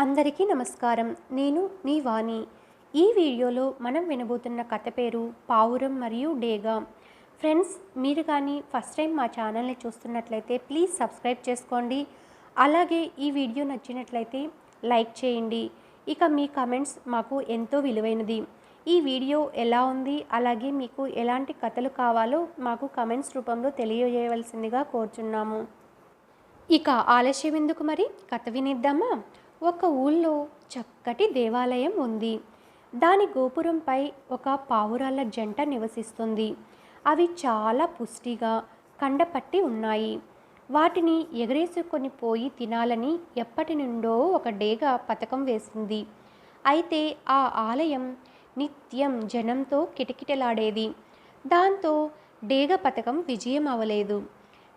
అందరికీ నమస్కారం. నేను మీ వాణి. ఈ వీడియోలో మనం వినబోతున్న కథ పేరు పావురం మరియు డేగ. ఫ్రెండ్స్, మీరు కానీ ఫస్ట్ టైం మా ఛానల్ని చూస్తున్నట్లయితే ప్లీజ్ సబ్స్క్రైబ్ చేసుకోండి. అలాగే ఈ వీడియో నచ్చినట్లయితే లైక్ చేయండి. ఇక మీ కమెంట్స్ మాకు ఎంతో విలువైనది. ఈ వీడియో ఎలా ఉంది, అలాగే మీకు ఎలాంటి కథలు కావాలో మాకు కమెంట్స్ రూపంలో తెలియజేయవలసిందిగా కోరుచున్నాము. ఇక ఆలస్యం ఎందుకు, మరి కథ వినిద్దామా? ఒక ఊళ్ళో చక్కటి దేవాలయం ఉంది. దాని గోపురంపై ఒక పావురాల జంట నివసిస్తుంది. అవి చాలా పుష్టిగా కండపట్టి ఉన్నాయి. వాటిని ఎగరేసుకొని పోయి తినాలని ఎప్పటి నుండో ఒక డేగ పథకం వేసింది. అయితే ఆ ఆలయం నిత్యం జనంతో కిటకిటలాడేది. దాంతో డేగ పథకం విజయం అవలేదు.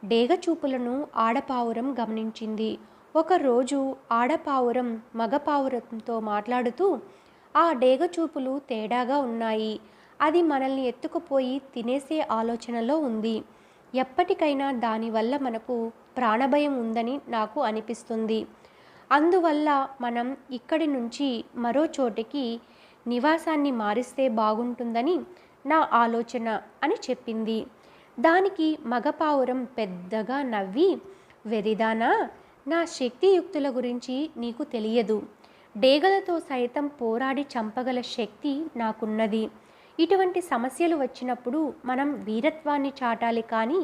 డేగ చూపులను ఆడపావురం గమనించింది. ఒకరోజు ఆడపావురం మగపావురంతో మాట్లాడుతూ, ఆ డేగ చూపులు తేడాగా ఉన్నాయి. అది మనల్ని ఎత్తుకుపోయి తినేసే ఆలోచనలో ఉంది. ఎప్పటికైనా దానివల్ల మనకు ప్రాణభయం ఉందని నాకు అనిపిస్తుంది. అందువల్ల మనం ఇక్కడి నుంచి మరో చోటికి నివాసాన్ని మారిస్తే బాగుంటుందని నా ఆలోచన అని చెప్పింది. దానికి మగపావురం పెద్దగా నవ్వి, వెరిదానా, నా శక్తియుక్తుల గురించి నీకు తెలియదు. డేగలతో సైతం పోరాడి చంపగల శక్తి నాకున్నది. ఇటువంటి సమస్యలు వచ్చినప్పుడు మనం వీరత్వాన్ని చాటాలి, కానీ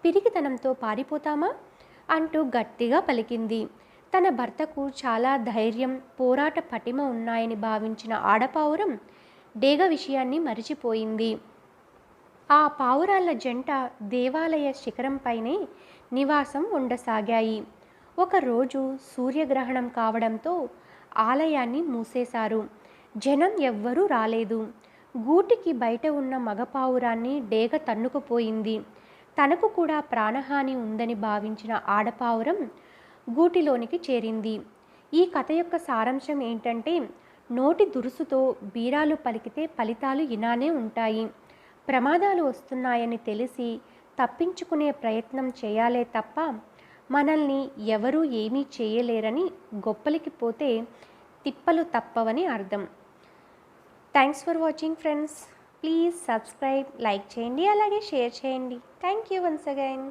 పిరికితనంతో పారిపోతామా అంటూ గట్టిగా పలికింది. తన భర్తకు చాలా ధైర్యం, పోరాట పటిమ ఉన్నాయని భావించిన ఆడపావురం డేగ విషయాన్ని మరిచిపోయింది. ఆ పావురాల జంట దేవాలయ శిఖరంపైనే నివాసం ఉండసాగాయి. ఒకరోజు సూర్యగ్రహణం కావడంతో ఆలయాన్ని మూసేశారు. జనం ఎవ్వరూ రాలేదు. గూటికి బయట ఉన్న మగపావురాన్ని డేగ తన్నుకుపోయింది. తనకు కూడా ప్రాణహాని ఉందని భావించిన ఆడపావురం గూటిలోనికి చేరింది. ఈ కథ యొక్క సారాంశం ఏంటంటే, నోటి దురుసుతో బీరాలు పలికితే ఫలితాలు ఇలానే ఉంటాయి. ప్రమాదాలు వస్తున్నాయని తెలిసి తప్పించుకునే ప్రయత్నం చేయాలే తప్ప మనల్ని ఎవరూ ఏమీ చేయలేరని గొప్పలికి పోతే తిప్పలు తప్పవని అర్థం. Thanks for watching friends. Please subscribe, like చేయండి, అలాగే షేర్ చేయండి. Thank you once again.